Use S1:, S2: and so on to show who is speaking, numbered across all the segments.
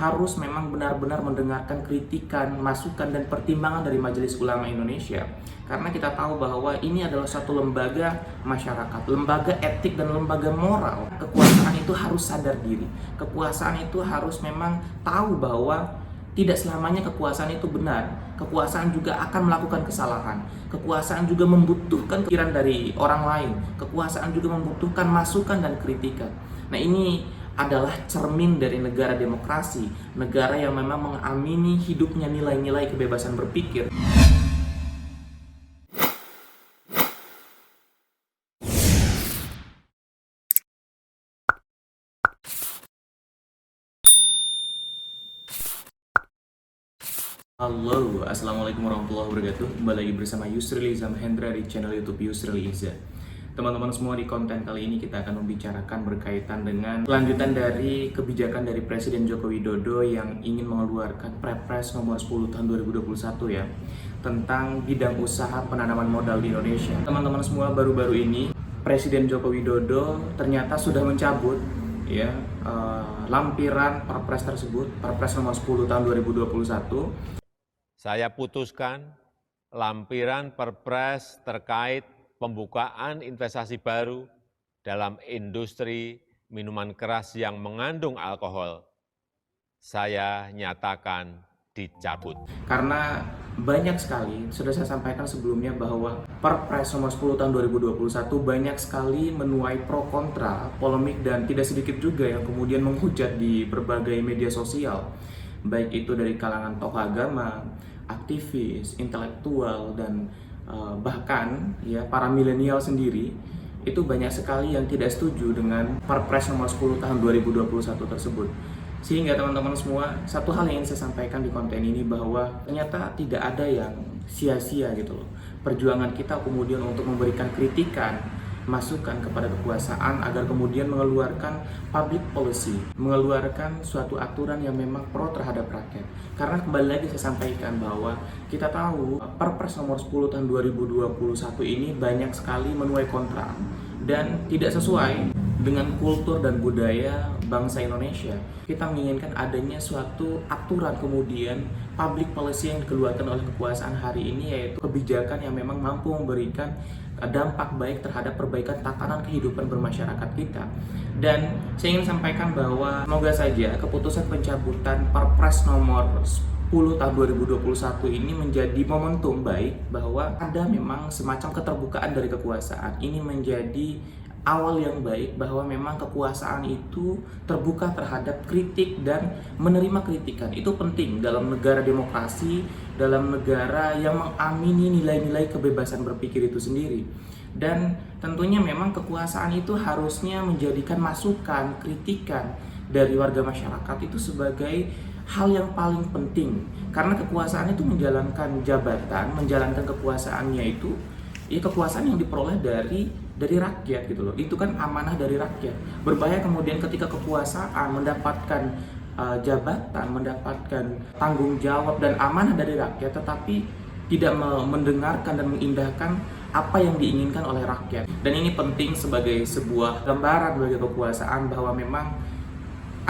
S1: harus memang benar-benar mendengarkan kritikan, masukan, dan pertimbangan dari Majelis Ulama Indonesia. Karena kita tahu bahwa ini adalah satu lembaga masyarakat, lembaga etik dan lembaga moral. Kekuasaan itu harus sadar diri. Kekuasaan itu harus memang tahu bahwa tidak selamanya kekuasaan itu benar. Kekuasaan juga akan melakukan kesalahan. Kekuasaan juga membutuhkan pikiran dari orang lain. Kekuasaan juga membutuhkan masukan dan kritikan. Nah, ini adalah cermin dari negara demokrasi, negara yang memang mengamini hidupnya nilai-nilai kebebasan berpikir. Halo, assalamualaikum warahmatullahi wabarakatuh. Kembali lagi bersama Yusril Izam Hendra di channel YouTube Yusril Iza. Teman-teman semua, di konten kali ini kita akan membicarakan berkaitan dengan kelanjutan dari kebijakan dari Presiden Joko Widodo yang ingin mengeluarkan Perpres nomor 10 tahun 2021 ya, tentang bidang usaha penanaman modal di Indonesia. Teman-teman semua, baru-baru ini Presiden Joko Widodo ternyata sudah mencabut ya lampiran Perpres tersebut, Perpres nomor 10 tahun 2021.
S2: Saya putuskan lampiran Perpres terkait pembukaan investasi baru dalam industri minuman keras yang mengandung alkohol. Saya nyatakan dicabut.
S1: Karena banyak sekali, sudah saya sampaikan sebelumnya bahwa Perpres nomor 10 tahun 2021 banyak sekali menuai pro kontra, polemik, dan tidak sedikit juga yang kemudian menghujat di berbagai media sosial. Baik itu dari kalangan tokoh agama, aktivis, intelektual, dan bahkan ya para milenial sendiri, itu banyak sekali yang tidak setuju dengan Perpres nomor 10 tahun 2021 tersebut. Sehingga teman-teman semua, satu hal yang ingin saya sampaikan di konten ini bahwa ternyata tidak ada yang sia-sia gitu loh. Perjuangan kita kemudian untuk memberikan kritikan, masukan kepada kekuasaan agar kemudian mengeluarkan public policy, mengeluarkan suatu aturan yang memang pro terhadap rakyat. Karena kembali lagi saya sampaikan bahwa kita tahu Perpres nomor 10 tahun 2021 ini banyak sekali menuai kontra dan tidak sesuai dengan kultur dan budaya bangsa Indonesia. Kita menginginkan adanya suatu aturan kemudian public policy yang dikeluarkan oleh kekuasaan hari ini, yaitu kebijakan yang memang mampu memberikan dampak baik terhadap perbaikan tatanan kehidupan bermasyarakat kita. Dan saya ingin sampaikan bahwa semoga saja keputusan pencabutan Perpres nomor 10 tahun 2021 ini menjadi momentum baik bahwa ada memang semacam keterbukaan dari kekuasaan. Ini menjadi awal yang baik bahwa memang kekuasaan itu terbuka terhadap kritik dan menerima kritikan. Itu penting dalam negara demokrasi, dalam negara yang mengamini nilai-nilai kebebasan berpikir itu sendiri. Dan tentunya memang kekuasaan itu harusnya menjadikan masukan, kritikan dari warga masyarakat itu sebagai hal yang paling penting. Karena kekuasaan itu menjalankan jabatan, menjalankan kekuasaannya itu kekuasaan yang diperoleh dari rakyat gitu loh. Itu kan amanah dari rakyat. Berbahaya kemudian ketika kekuasaan mendapatkan jabatan, mendapatkan tanggung jawab dan amanah dari rakyat, tetapi tidak mendengarkan dan mengindahkan apa yang diinginkan oleh rakyat. Dan ini penting sebagai sebuah gambaran bagi kekuasaan bahwa memang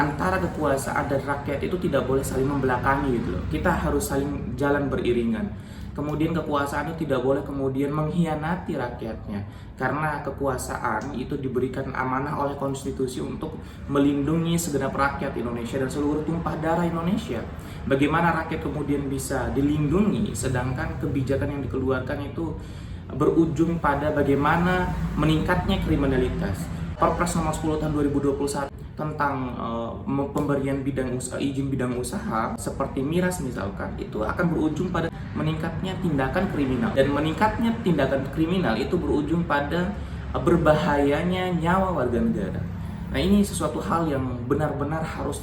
S1: antara kekuasaan dan rakyat itu tidak boleh saling membelakangi gitu loh. Kita harus saling jalan beriringan. Kemudian kekuasaan itu tidak boleh kemudian mengkhianati rakyatnya, karena kekuasaan itu diberikan amanah oleh konstitusi untuk melindungi segenap rakyat Indonesia dan seluruh tumpah darah Indonesia. Bagaimana rakyat kemudian bisa dilindungi sedangkan kebijakan yang dikeluarkan itu berujung pada bagaimana meningkatnya kriminalitas. Perpres nomor 10 tahun 2021 tentang pemberian izin bidang usaha seperti miras misalkan, itu akan berujung pada meningkatnya tindakan kriminal, dan meningkatnya tindakan kriminal itu berujung pada berbahayanya nyawa warga negara. Nah, ini sesuatu hal yang benar-benar harus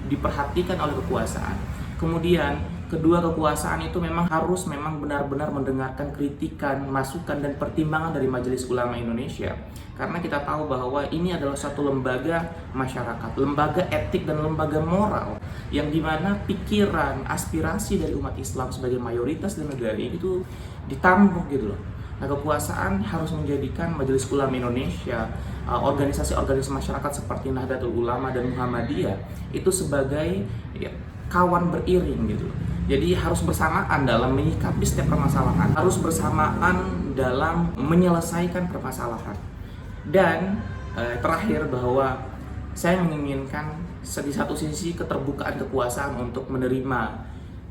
S1: diperhatikan oleh kekuasaan. Kemudian kedua, kekuasaan itu memang harus benar-benar mendengarkan kritikan, masukan, dan pertimbangan dari Majelis Ulama Indonesia. Karena kita tahu bahwa ini adalah satu lembaga masyarakat, lembaga etik dan lembaga moral, yang dimana pikiran, aspirasi dari umat Islam sebagai mayoritas di negara ini itu ditampung gitu loh. Nah, kekuasaan harus menjadikan Majelis Ulama Indonesia, organisasi-organisasi masyarakat seperti Nahdlatul Ulama dan Muhammadiyah itu sebagai ya, kawan beriring gitu. Jadi harus bersamaan dalam menyikapi setiap permasalahan, harus bersamaan dalam menyelesaikan permasalahan. Dan terakhir bahwa saya menginginkan di satu sisi keterbukaan kekuasaan untuk menerima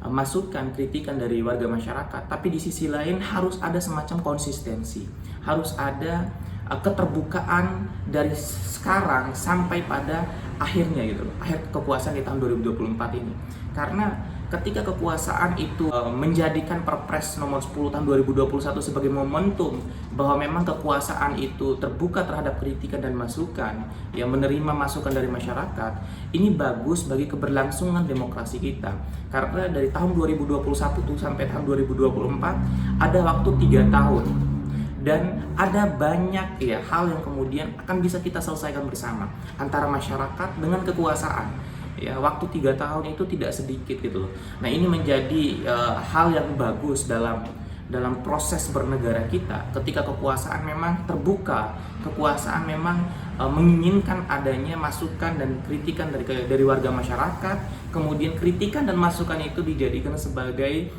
S1: masukan, kritikan dari warga masyarakat, tapi di sisi lain harus ada semacam konsistensi, harus ada keterbukaan dari sekarang sampai pada akhirnya gitu, akhir kekuasaan di tahun 2024 ini. Karena ketika kekuasaan itu menjadikan Perpres nomor 10 tahun 2021 sebagai momentum bahwa memang kekuasaan itu terbuka terhadap kritikan dan masukan, yang menerima masukan dari masyarakat, ini bagus bagi keberlangsungan demokrasi kita. Karena dari tahun 2021 sampai tahun 2024 ada waktu 3 tahun. Dan ada banyak ya hal yang kemudian akan bisa kita selesaikan bersama antara masyarakat dengan kekuasaan. Ya, waktu 3 tahun itu tidak sedikit gitu loh. Nah, ini menjadi hal yang bagus dalam proses bernegara kita. Ketika kekuasaan memang terbuka, kekuasaan memang menginginkan adanya masukan dan kritikan dari warga masyarakat, kemudian kritikan dan masukan itu dijadikan sebagai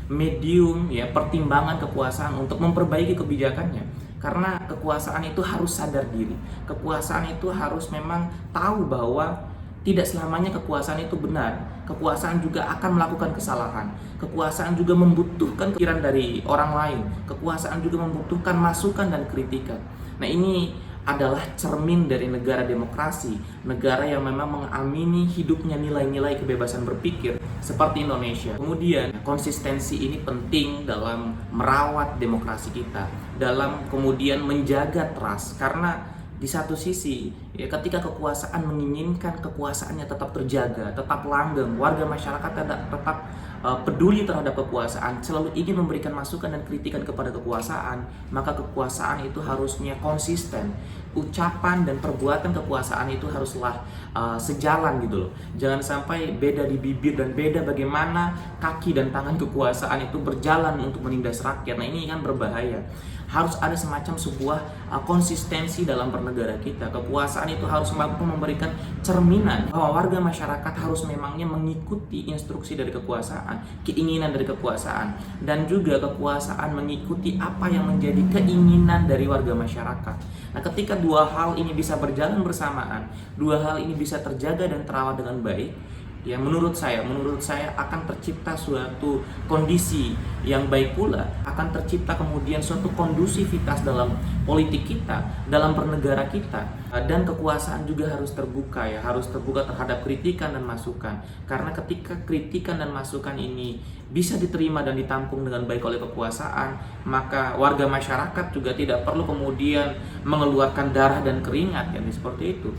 S1: medium ya pertimbangan kekuasaan untuk memperbaiki kebijakannya. Karena kekuasaan itu harus sadar diri, kekuasaan itu harus memang tahu bahwa tidak selamanya kekuasaan itu benar. Kekuasaan juga akan melakukan kesalahan. Kekuasaan juga membutuhkan pikiran dari orang lain. Kekuasaan juga membutuhkan masukan dan kritikan. Nah, ini adalah cermin dari negara demokrasi, negara yang memang mengamini hidupnya nilai-nilai kebebasan berpikir seperti Indonesia. Kemudian konsistensi ini penting dalam merawat demokrasi kita, dalam kemudian menjaga trust. Karena di satu sisi, ya, ketika kekuasaan menginginkan kekuasaannya tetap terjaga, tetap langgeng, warga masyarakat tetap peduli terhadap kekuasaan, selalu ingin memberikan masukan dan kritikan kepada kekuasaan, maka kekuasaan itu harusnya konsisten. Ucapan dan perbuatan kekuasaan itu haruslah sejalan gitu loh. Jangan sampai beda di bibir dan beda bagaimana kaki dan tangan kekuasaan itu berjalan untuk menindas rakyat. Nah, ini kan berbahaya. Harus ada semacam sebuah konsistensi dalam bernegara kita. Kekuasaan itu harus mampu memberikan cerminan bahwa warga masyarakat harus memangnya mengikuti instruksi dari kekuasaan, keinginan dari kekuasaan, dan juga kekuasaan mengikuti apa yang menjadi keinginan dari warga masyarakat. Nah, ketika dua hal ini bisa berjalan bersamaan, dua hal ini bisa terjaga dan terawat dengan baik, ya menurut saya akan tercipta suatu kondisi yang baik pula, akan tercipta kemudian suatu kondusivitas dalam politik kita, dalam bernegara kita. Dan kekuasaan juga harus terbuka ya, harus terbuka terhadap kritikan dan masukan. Karena ketika kritikan dan masukan ini bisa diterima dan ditampung dengan baik oleh kekuasaan, maka warga masyarakat juga tidak perlu kemudian mengeluarkan darah dan keringat, ya seperti itu.